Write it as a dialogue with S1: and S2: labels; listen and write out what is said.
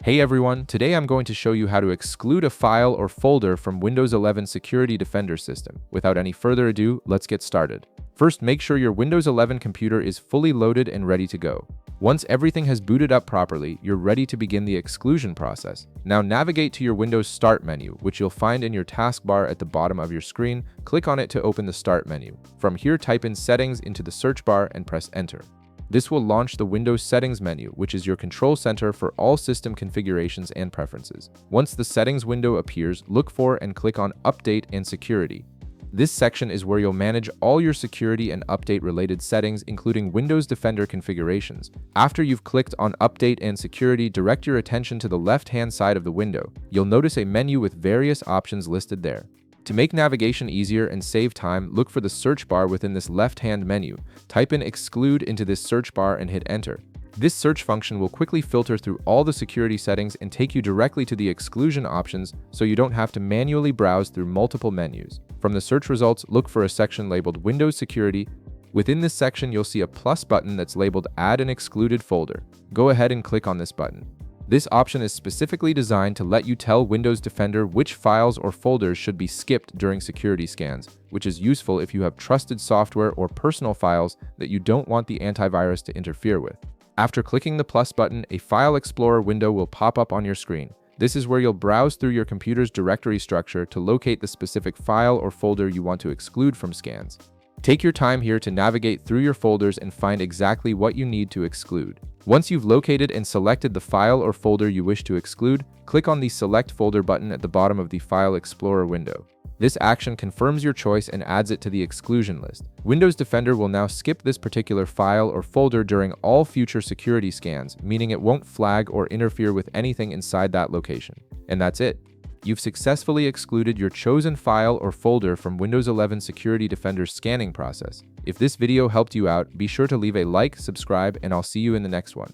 S1: Hey everyone, today I'm going to show you how to exclude a file or folder from Windows 11 Security Defender system. Without any further ado, let's get started. First, make sure your Windows 11 computer is fully loaded and ready to go. Once everything has booted up properly, you're ready to begin the exclusion process. Now navigate to your Windows Start menu, which you'll find in your taskbar at the bottom of your screen. Click on it to open the Start menu. From here, type in Settings into the search bar and press Enter. This will launch the Windows Settings menu, which is your control center for all system configurations and preferences. Once the Settings window appears, look for and click on Update and Security. This section is where you'll manage all your security and update-related settings, including Windows Defender configurations. After you've clicked on Update and Security, direct your attention to the left-hand side of the window. You'll notice a menu with various options listed there. To make navigation easier and save time, look for the search bar within this left-hand menu. Type in Exclude into this search bar and hit Enter. This search function will quickly filter through all the security settings and take you directly to the exclusion options, so you don't have to manually browse through multiple menus. From the search results, look for a section labeled Windows Security. Within this section, you'll see a plus button that's labeled Add an Excluded Folder. Go ahead and click on this button. This option is specifically designed to let you tell Windows Defender which files or folders should be skipped during security scans, which is useful if you have trusted software or personal files that you don't want the antivirus to interfere with. After clicking the plus button, a File Explorer window will pop up on your screen. This is where you'll browse through your computer's directory structure to locate the specific file or folder you want to exclude from scans. Take your time here to navigate through your folders and find exactly what you need to exclude. Once you've located and selected the file or folder you wish to exclude, click on the Select Folder button at the bottom of the File Explorer window. This action confirms your choice and adds it to the exclusion list. Windows Defender will now skip this particular file or folder during all future security scans, meaning it won't flag or interfere with anything inside that location. And that's it. You've successfully excluded your chosen file or folder from Windows 11 Security Defender's scanning process. If this video helped you out, be sure to leave a like, subscribe, and I'll see you in the next one.